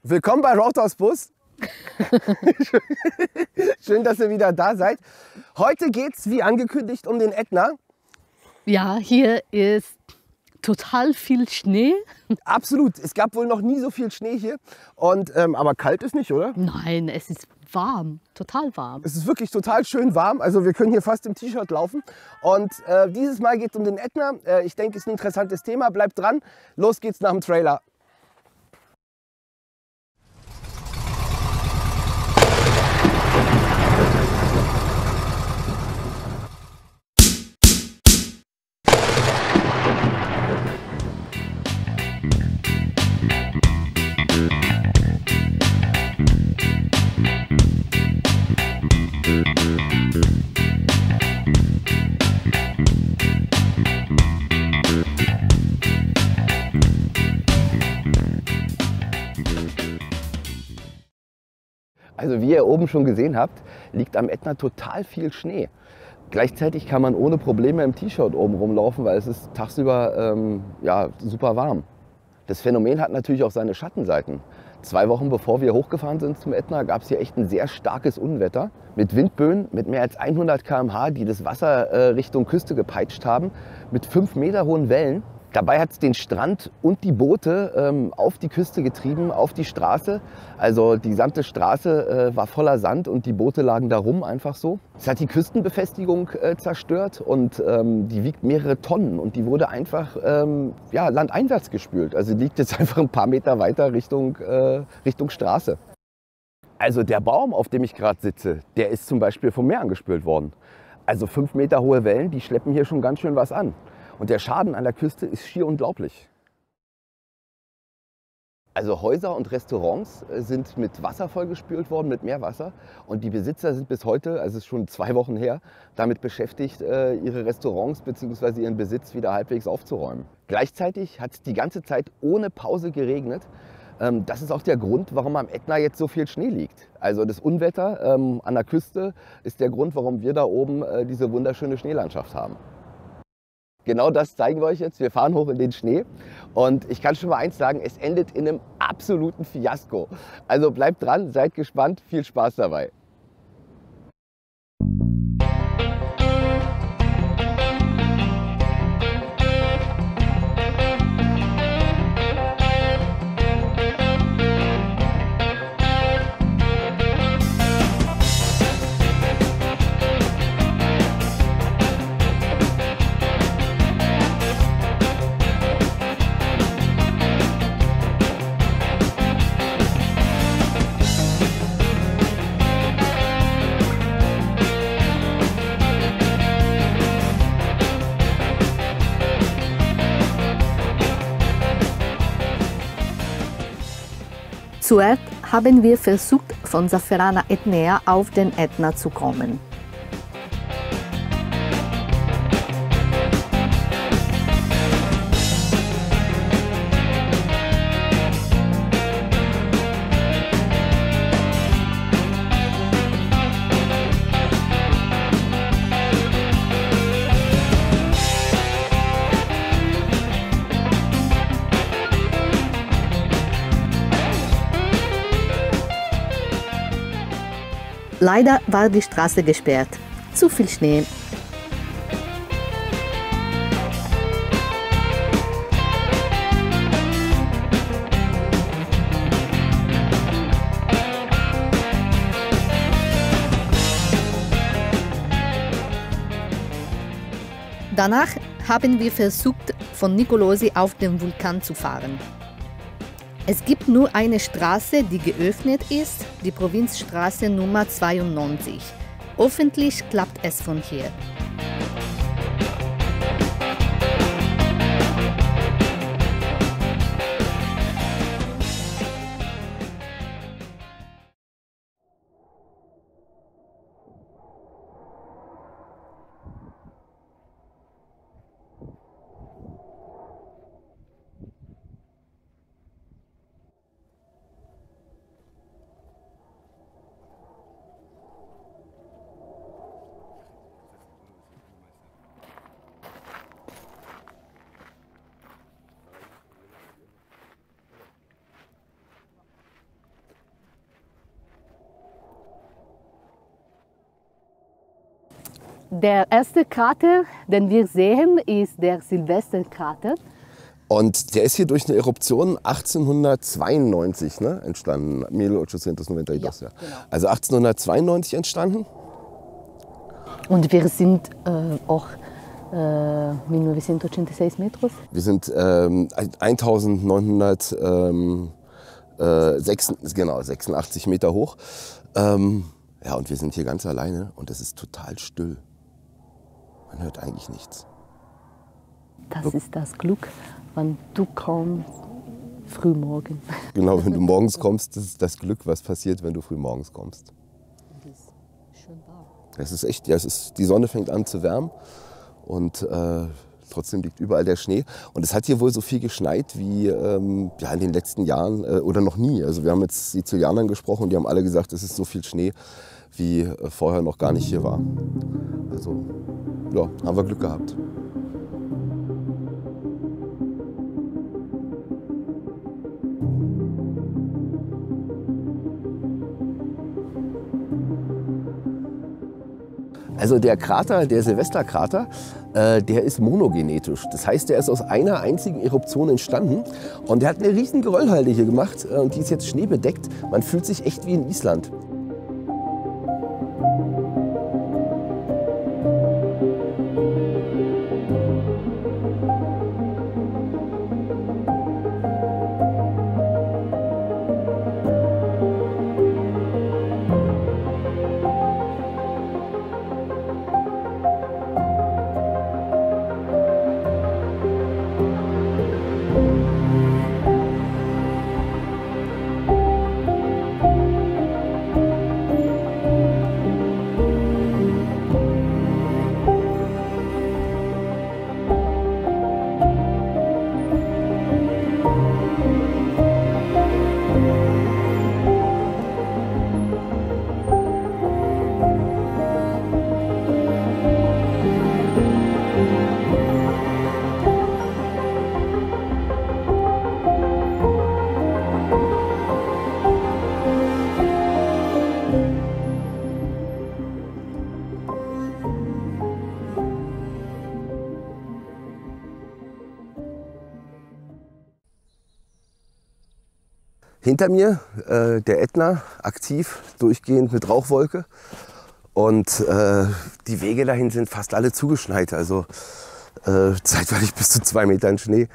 Willkommen bei Roadhouse Bus. Schön, dass ihr wieder da seid. Heute geht es, wie angekündigt, um den Ätna. Ja, hier ist total viel Schnee. Absolut. Es gab wohl noch nie so viel Schnee hier. Aber kalt ist nicht, oder? Nein, es ist warm, total warm. Es ist wirklich total schön warm. Also wir können hier fast im T-Shirt laufen. Und dieses Mal geht es um den Ätna. Ich denke, es ist ein interessantes Thema. Bleibt dran. Los geht's nach dem Trailer. Also wie ihr oben schon gesehen habt, liegt am Ätna total viel Schnee. Gleichzeitig kann man ohne Probleme im T-Shirt oben rumlaufen, weil es ist tagsüber super warm. Das Phänomen hat natürlich auch seine Schattenseiten. 2 Wochen bevor wir hochgefahren sind zum Ätna, gab es hier echt ein sehr starkes Unwetter mit Windböen mit mehr als 100 km/h, die das Wasser Richtung Küste gepeitscht haben, mit 5 Meter hohen Wellen. Dabei hat es den Strand und die Boote auf die Küste getrieben, auf die Straße. Also die gesamte Straße war voller Sand und die Boote lagen da rum einfach so. Es hat die Küstenbefestigung zerstört und die wiegt mehrere Tonnen und die wurde einfach landeinwärts gespült. Also die liegt jetzt einfach ein paar Meter weiter Richtung Straße. Also der Baum, auf dem ich gerade sitze, der ist zum Beispiel vom Meer angespült worden. Also 5 Meter hohe Wellen, die schleppen hier schon ganz schön was an. Und der Schaden an der Küste ist schier unglaublich. Also Häuser und Restaurants sind mit Wasser vollgespült worden, mit Meerwasser. Und die Besitzer sind bis heute, also es ist schon 2 Wochen her, damit beschäftigt, ihre Restaurants bzw. ihren Besitz wieder halbwegs aufzuräumen. Gleichzeitig hat es die ganze Zeit ohne Pause geregnet. Das ist auch der Grund, warum am Ätna jetzt so viel Schnee liegt. Also das Unwetter an der Küste ist der Grund, warum wir da oben diese wunderschöne Schneelandschaft haben. Genau das zeigen wir euch jetzt. Wir fahren hoch in den Schnee und ich kann schon mal eins sagen, es endet in einem absoluten Fiasko. Also bleibt dran, seid gespannt, viel Spaß dabei. Zuerst haben wir versucht, von Zafferana Etnea auf den Ätna zu kommen. Leider war die Straße gesperrt. Zu viel Schnee. Danach haben wir versucht, von Nicolosi auf den Vulkan zu fahren. Es gibt nur eine Straße, die geöffnet ist, die Provinzstraße Nummer 92. Hoffentlich klappt es von hier. Der erste Krater, den wir sehen, ist der Silvesterkrater. Und der ist hier durch eine Eruption 1892 entstanden. 1892, ja. Genau. Also 1892 entstanden. Und wir sind auch 1986 metros. Wir sind 1986 Meter hoch. Ja, und wir sind hier ganz alleine und es ist total still. Man hört eigentlich nichts. Das ist das Glück, wenn du kommst frühmorgen. Genau, wenn du morgens kommst, das ist das Glück, was passiert, wenn du früh morgens kommst. Das ist schön warm. Es ist echt, ja, die Sonne fängt an zu wärmen und trotzdem liegt überall der Schnee. Und es hat hier wohl so viel geschneit wie in den letzten Jahren oder noch nie. Also wir haben jetzt Sizilianern gesprochen und die haben alle gesagt, es ist so viel Schnee, wie vorher noch gar nicht hier war. Also ja, haben wir Glück gehabt. Also der Krater, der Silvesterkrater, der ist monogenetisch. Das heißt, der ist aus einer einzigen Eruption entstanden. Und der hat eine riesen Geröllhalde hier gemacht und die ist jetzt schneebedeckt. Man fühlt sich echt wie in Island. Hinter mir der Ätna, aktiv, durchgehend mit Rauchwolke. Und die Wege dahin sind fast alle zugeschneit, also zeitweilig bis zu 2 Metern Schnee.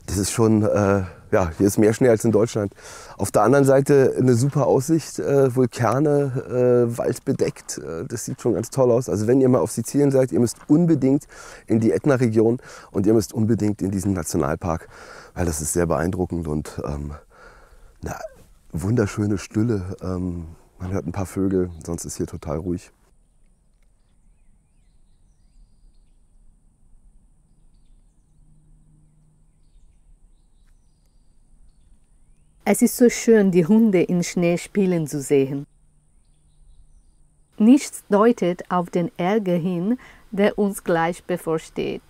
Das ist schon, ja, hier ist mehr Schnee als in Deutschland. Auf der anderen Seite eine super Aussicht, Vulkane, Wald bedeckt. Das sieht schon ganz toll aus. Also wenn ihr mal auf Sizilien seid, ihr müsst unbedingt in die Ätna-Region und ihr müsst unbedingt in diesen Nationalpark, weil das ist sehr beeindruckend und eine wunderschöne Stille. Man hört ein paar Vögel, sonst ist hier total ruhig. Es ist so schön, die Hunde im Schnee spielen zu sehen. Nichts deutet auf den Ärger hin, der uns gleich bevorsteht.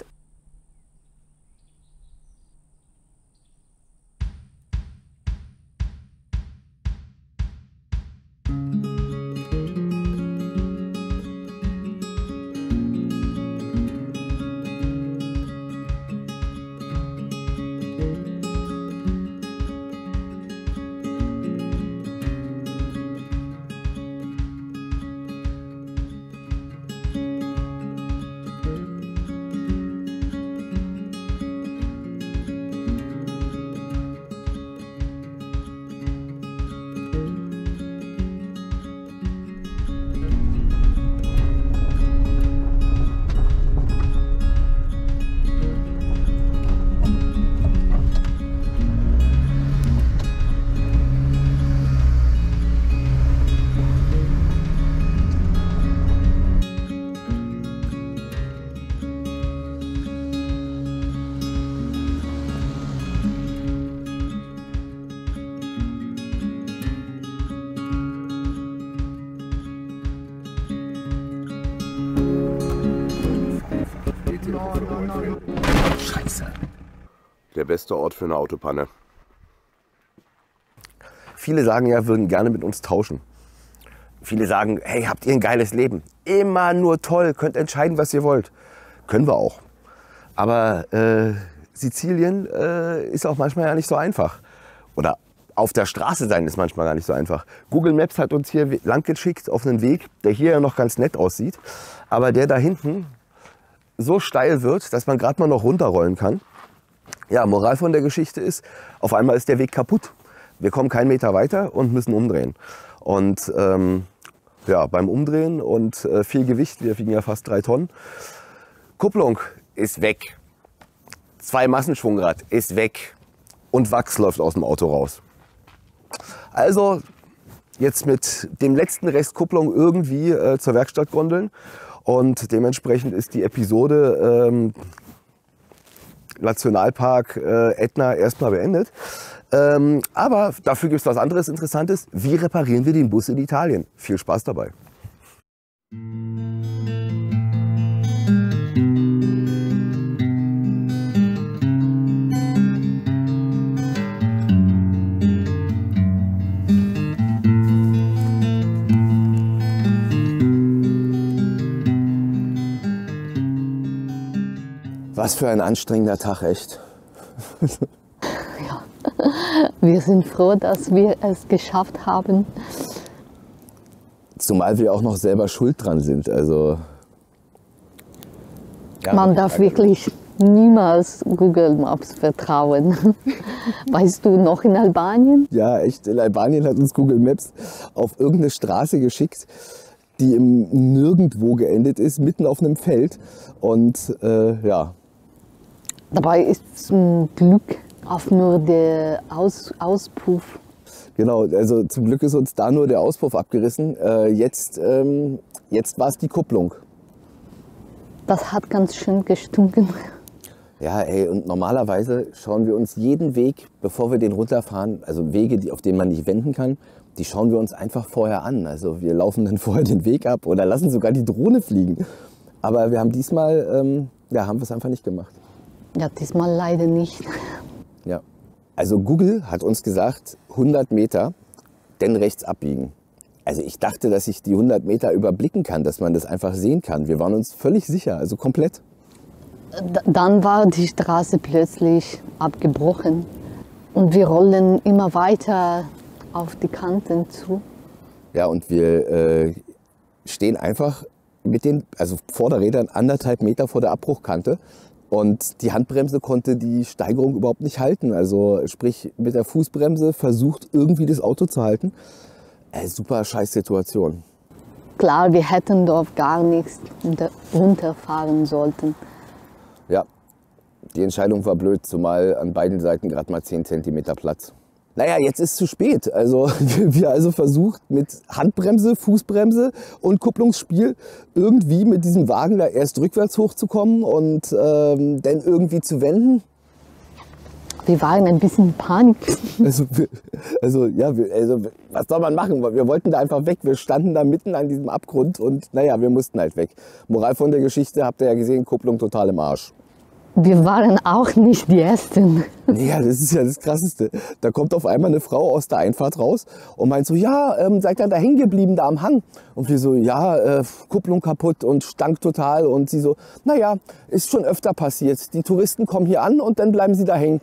Scheiße. Der beste Ort für eine Autopanne. Viele sagen ja, würden gerne mit uns tauschen. Viele sagen, hey, habt ihr ein geiles Leben? Immer nur toll, könnt entscheiden, was ihr wollt. Können wir auch. Aber Sizilien ist auch manchmal ja nicht so einfach. Oder auf der Straße sein ist manchmal gar nicht so einfach. Google Maps hat uns hier lang geschickt auf einen Weg, der hier ja noch ganz nett aussieht. Aber der da hinten so steil wird, dass man gerade mal noch runterrollen kann. Ja, Moral von der Geschichte ist, auf einmal ist der Weg kaputt. Wir kommen keinen Meter weiter und müssen umdrehen. Und ja, beim Umdrehen und viel Gewicht, wir wiegen ja fast 3 Tonnen, Kupplung ist weg. 2 Massenschwungrad ist weg. Und Wachs läuft aus dem Auto raus. Also jetzt mit dem letzten Rest Kupplung irgendwie zur Werkstatt gondeln. Und dementsprechend ist die Episode Nationalpark Ätna erstmal beendet. Aber dafür gibt es was anderes Interessantes. Wie reparieren wir den Bus in Italien? Viel Spaß dabei. Was für ein anstrengender Tag, echt. Ja. Wir sind froh, dass wir es geschafft haben. Zumal wir auch noch selber schuld dran sind. Also, ja, man darf wirklich niemals Google Maps vertrauen. Weißt du, noch in Albanien? Ja, echt. In Albanien hat uns Google Maps auf irgendeine Straße geschickt, die im Nirgendwo geendet ist, mitten auf einem Feld. Und ja. Dabei ist zum Glück auch nur der Auspuff. Genau, also zum Glück ist uns da nur der Auspuff abgerissen. Jetzt war es die Kupplung. Das hat ganz schön gestunken. Ja, ey, und normalerweise schauen wir uns jeden Weg, bevor wir den runterfahren, also Wege, auf denen man nicht wenden kann, die schauen wir uns einfach vorher an. Also wir laufen dann vorher den Weg ab oder lassen sogar die Drohne fliegen. Aber wir haben diesmal, ja, haben wir es einfach nicht gemacht. Ja, diesmal leider nicht. Ja, also Google hat uns gesagt, 100 Meter, dann rechts abbiegen. Also ich dachte, dass ich die 100 Meter überblicken kann, dass man das einfach sehen kann. Wir waren uns völlig sicher, also komplett. Dann war die Straße plötzlich abgebrochen und wir rollen immer weiter auf die Kanten zu. Ja, und wir stehen einfach mit den Vorderrädern 1,5 Meter vor der Abbruchkante. Und die Handbremse konnte die Steigerung überhaupt nicht halten. Also sprich mit der Fußbremse versucht irgendwie das Auto zu halten. Super scheiß Situation. Klar, wir hätten dort gar nichts runterfahren sollten. Ja, die Entscheidung war blöd, zumal an beiden Seiten gerade mal 10 cm Platz. Naja, jetzt ist zu spät. Also wir also versucht mit Handbremse, Fußbremse und Kupplungsspiel irgendwie mit diesem Wagen da erst rückwärts hochzukommen und dann irgendwie zu wenden. Wir waren ein bisschen in Panik. Also was soll man machen? Wir wollten da einfach weg. Wir standen da mitten an diesem Abgrund und naja, wir mussten halt weg. Moral von der Geschichte, habt ihr ja gesehen, Kupplung total im Arsch. Wir waren auch nicht die Ersten. Ja, das ist ja das Krasseste. Da kommt auf einmal eine Frau aus der Einfahrt raus und meint so, ja, seid ihr da hängen geblieben, da am Hang? Und wir so, ja, Kupplung kaputt und stank total. Und sie so, naja, ist schon öfter passiert. Die Touristen kommen hier an und dann bleiben sie da hängen.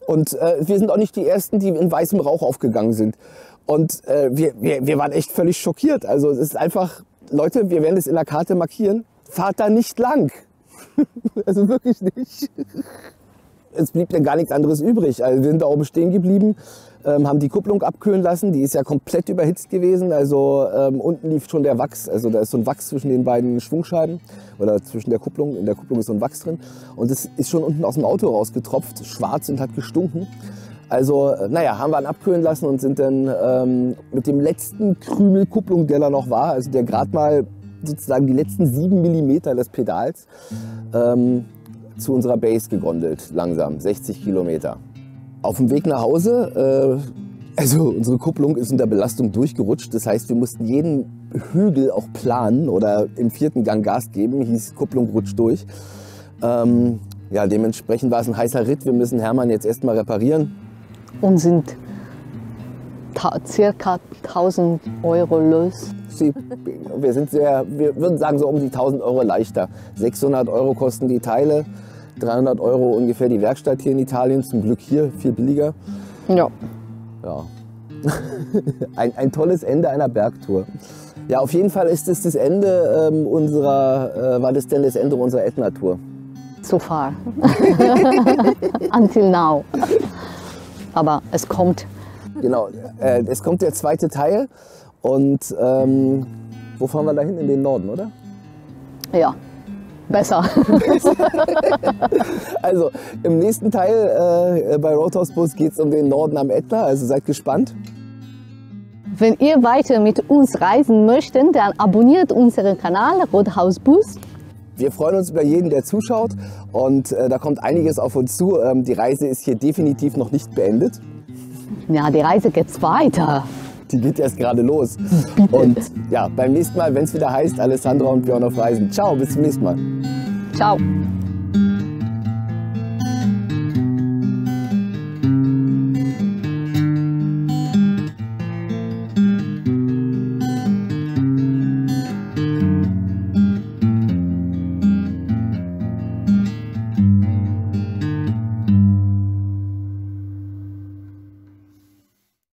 Und wir sind auch nicht die Ersten, die in weißem Rauch aufgegangen sind. Und wir waren echt völlig schockiert. Also es ist einfach, Leute, wir werden es in der Karte markieren, fahrt da nicht lang. Also wirklich nicht. Es blieb dann gar nichts anderes übrig. Also wir sind da oben stehen geblieben, haben die Kupplung abkühlen lassen. Die ist ja komplett überhitzt gewesen. Also unten lief schon der Wachs. Also da ist so ein Wachs zwischen den beiden Schwungscheiben oder zwischen der Kupplung. In der Kupplung ist so ein Wachs drin. Und es ist schon unten aus dem Auto rausgetropft, schwarz und hat gestunken. Also naja, haben wir ihn abkühlen lassen und sind dann mit dem letzten Krümel Kupplung, der da noch war, also der gerade mal sozusagen die letzten 7 mm des Pedals zu unserer Base gegondelt, langsam, 60 Kilometer. Auf dem Weg nach Hause, also unsere Kupplung ist unter Belastung durchgerutscht, das heißt, wir mussten jeden Hügel auch planen oder im 4. Gang Gas geben, hieß Kupplung rutscht durch. Ja, dementsprechend war es ein heißer Ritt, wir müssen Hermann jetzt erstmal reparieren. Und sind circa 1000 Euro los. Wir würden sagen so um die 1000 Euro leichter. 600 Euro kosten die Teile, 300 Euro ungefähr die Werkstatt hier in Italien. Zum Glück hier viel billiger. Ja. Ja. ein tolles Ende einer Bergtour. Ja, auf jeden Fall ist es das Ende war das denn das Ende unserer Ätna-Tour? So far. Until now. Aber es kommt. Genau, es kommt der zweite Teil und wo fahren wir da hin? In den Norden, oder? Ja, besser. Also im nächsten Teil bei Roadhouse Bus geht es um den Norden am Ätna, also seid gespannt. Wenn ihr weiter mit uns reisen möchtet, dann abonniert unseren Kanal Roadhouse Bus. Wir freuen uns über jeden, der zuschaut und da kommt einiges auf uns zu. Die Reise ist hier definitiv noch nicht beendet. Ja, die Reise geht weiter. Die geht erst gerade los. Und ja, beim nächsten Mal, wenn es wieder heißt, Alessandra und Björn auf Reisen. Ciao, bis zum nächsten Mal. Ciao.